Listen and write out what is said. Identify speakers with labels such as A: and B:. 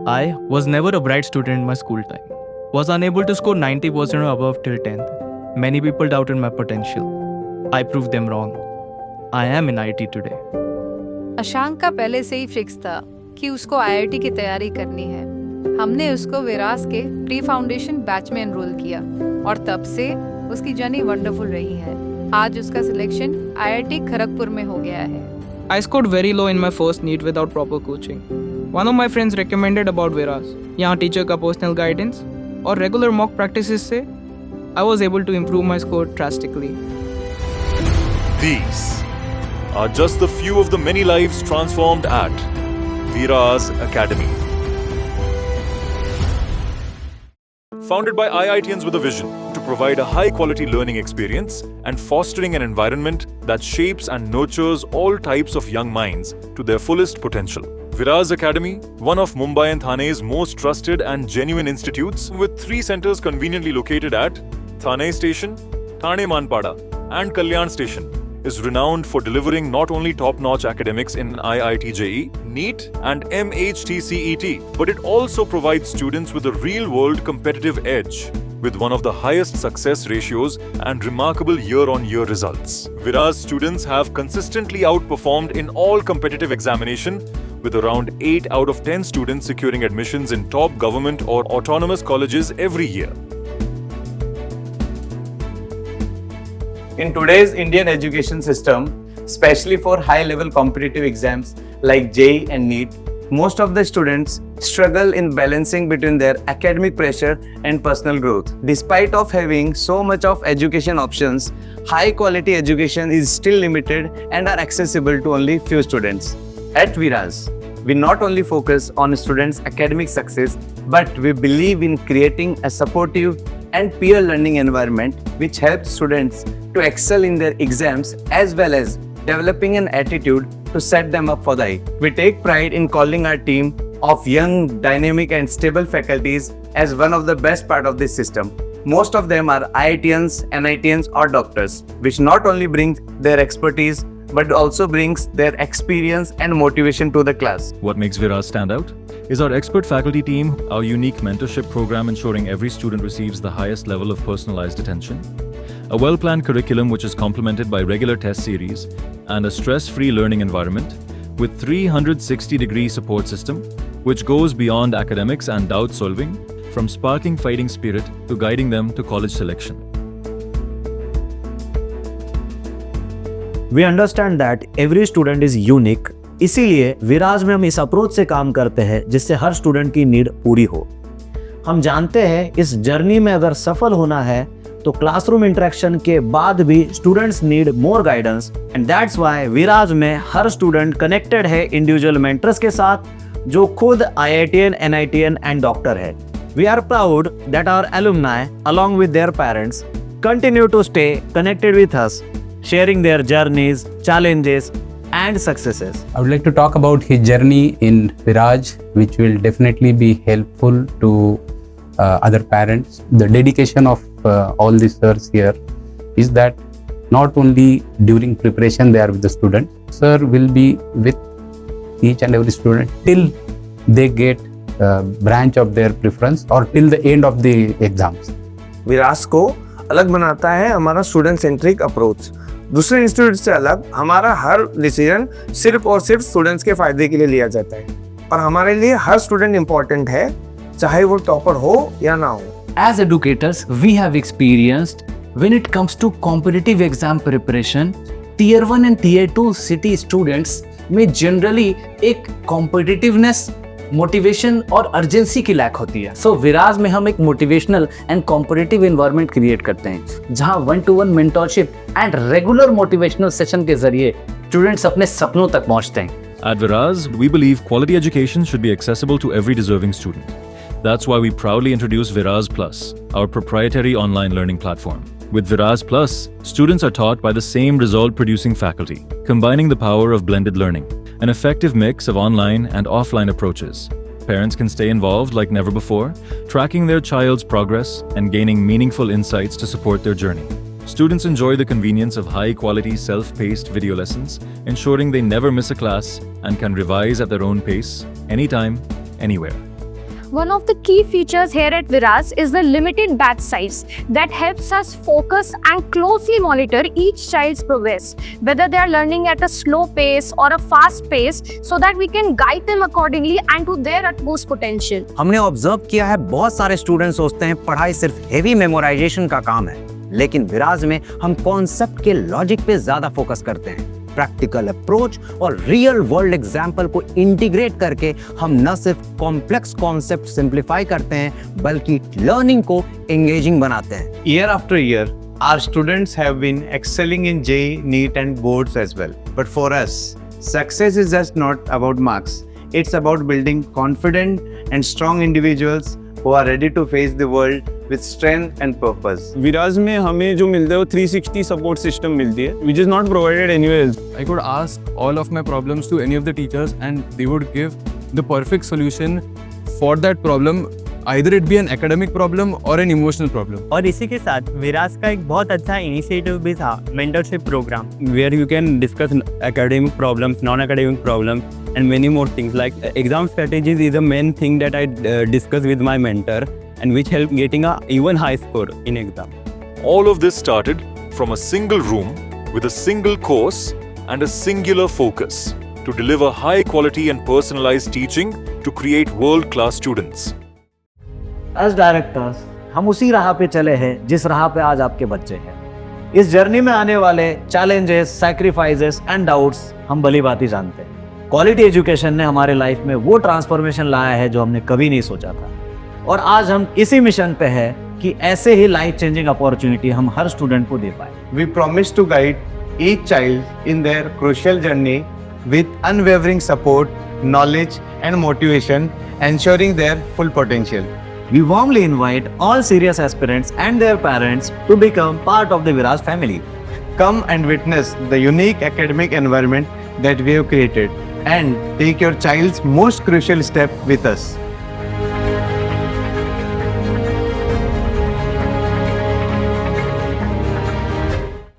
A: I was never a bright student in my school time. Was unable to score 90% or above till 10th. Many people doubted my potential. I proved them wrong. I am in IT today.
B: Ashank का पहले से ही fix था कि उसको IIT की तैयारी करनी है। हमने उसको विराज के प्री फाउंडेशन बैच में एनरोल किया और तब से उसकी जर्नी वंडरफुल रही है। आज उसका सिलेक्शन आईआईटी खड़गपुर में हो गया है।
C: I scored very low in my first NEET without proper coaching. One of my friends recommended about Viraz. यहाँ टीचर का पर्सनल गाइडेंस और रेगुलर मॉक प्रैक्टिसेस से I was able to improve my score drastically.
D: These are just the few of the many lives transformed at Viraz Academy. Founded by IITians with a vision to provide a high-quality learning experience and fostering an environment that shapes and nurtures all types of young minds to their fullest potential. Viraz Academy, one of Mumbai and Thane's most trusted and genuine institutes, with 3 centers conveniently located at Thane Station, Thane Manpada, and Kalyan Station, is renowned for delivering not only top-notch academics in IIT JEE, NEET, and MHTCET, but it also provides students with a real-world competitive edge, with one of the highest success ratios and remarkable year-on-year results. Viraz students have consistently outperformed in all competitive examination, with around 8 out of 10 students securing admissions in top government or autonomous colleges every year.
E: In today's Indian education system, especially for high-level competitive exams like JEE and NEET, most of the students struggle in balancing between their academic pressure and personal growth. Despite of having so much of education options, high-quality education is still limited and are accessible to only few students. At Viraz, we not only focus on students' academic success, but we believe in creating a supportive and peer learning environment which helps students to excel in their exams as well as developing an attitude to set them up for the eye. We take pride in calling our team of young, dynamic and stable faculties as one of the best part of this system. Most of them are IITians, NITians or doctors, which not only brings their expertise but also brings their experience and motivation to the class.
F: What makes Viraz stand out is our expert faculty team, our unique mentorship program ensuring every student receives the highest level of personalized attention, a well-planned curriculum which is complemented by regular test series, and a stress-free learning environment with 360-degree support system which goes beyond academics and doubt solving, from sparking fighting spirit to guiding them to college selection.
G: We understand that every student is unique. इसीलिए विराज में हम इस approach से काम करते हैं जिससे हर student की नीड पूरी हो। हम जानते हैं इस जर्नी में अगर सफल होना है तो क्लासरूम इंटरेक्शन के बाद भी students need more guidance and that's why Viraj में हर स्टूडेंट कनेक्टेड है इंडिविजुअल मेंटर्स के साथ जो खुद IITian, NITian एंड डॉक्टर है। We are proud that our alumni along with their parents continue to stay connected with us, sharing their journeys, challenges and successes.
H: I would like to talk about his journey in Viraj, which will definitely be helpful to other parents. The dedication of all the sirs here is that not only during preparation they are with the student, sir will be with each and every student till they get branch of their preference or till the end of the exams.
I: विराज को अलग बनाता है हमारा student centric approach. दूसरे institute से अलग हमारा हर decision सिर्फ और सिर्फ स्टूडेंट्स के फायदे के लिए लिया जाता है और हमारे लिए हर स्टूडेंट इंपॉर्टेंट है, चाहे वो टॉपर हो या ना हो।
J: As educators, we have experienced when it comes to competitive exam preparation, Tier 1 and Tier 2 city students में generally एक competitiveness, मोटिवेशन और अर्जेंसी की लैक होती है। सो विराज में हम एक motivational and competitive environment create करते हैं जहां 1-to-1 mentorship and regular motivational session के जरिए स्टूडेंट्स अपने सपनों तक पहुंचते हैं।
F: At Viraz, we believe quality education should be accessible to every deserving student. That's why we proudly introduce Viraz Plus, our proprietary online learning platform. With Viraz Plus, students are taught by the same result-producing faculty, combining the power of blended learning, an effective mix of online and offline approaches. Parents can stay involved like never before, tracking their child's progress and gaining meaningful insights to support their journey. Students enjoy the convenience of high-quality self-paced video lessons, ensuring they never miss a class and can revise at their own pace, anytime, anywhere.
K: one of the key features here at Viraz is the limited batch size that helps us focus and closely monitor each child's progress, whether they are learning at a slow pace or a fast pace, so that we can guide them accordingly and to their utmost potential.
G: हमने observe किया है बहुत सारे students सोचते हैं पढ़ाई सिर्फ heavy memorisation का काम है, लेकिन विराज में हम कॉन्सेप्ट के लॉजिक पे ज्यादा फोकस करते हैं। प्रैक्टिकल अप्रोच और रियल वर्ल्ड एग्जाम्पल को इंटीग्रेट करके हम न सिर्फ कॉम्प्लेक्स कॉन्सेप्ट सिंप्लीफाई करते हैं बल्कि लर्निंग को एंगेजिंग बनाते हैं।
E: Year after year, our students have been excelling in JEE, NEET and boards as well. But for us, success is just not about marks. It's about building confident and strong individuals who are ready to face the world with strength and purpose.
I: विराज में हमें जो मिलता है वो 360 support system मिलती है which is not provided anywhere else.
L: I could ask all of my problems to any of the teachers and they would give the perfect solution for that problem, either it be an academic problem or an emotional problem.
A: और इसी के साथ विराज का एक बहुत अच्छा initiative भी था, mentorship program,
L: Where you can discuss academic problems, non-academic problems and many more things. Like exam strategies is the main thing that I discuss with my mentor and which help getting a even high score in exam.
D: All of this started from a single room with a single course and a singular focus to deliver high quality and personalized teaching to create world-class students.
G: As directors हम उसी राह पे चले हैं जिस राह पे आज आपके बच्चे हैं। इस जर्नी में आने वाले चैलेंजेस, सैक्रिफाइसेस एंड डाउट्स हम भली भांति जानते हैं। क्वालिटी एजुकेशन ने हमारे लाइफ में वो ट्रांसफॉर्मेशन लाया है जो हमने कभी नहीं सोचा था, और आज हम इसी मिशन पे है कि ऐसे ही लाइफ चेंजिंग अपॉर्चुनिटी हम हर स्टूडेंट को दे पाए।
E: We promise to guide each child in their crucial journey with unwavering support, knowledge and motivation, ensuring their full potential.
G: We warmly invite all serious aspirants and their parents to become part of the Viraz family.
E: Come and witness the unique academic environment that we have created and take your child's most crucial step with us.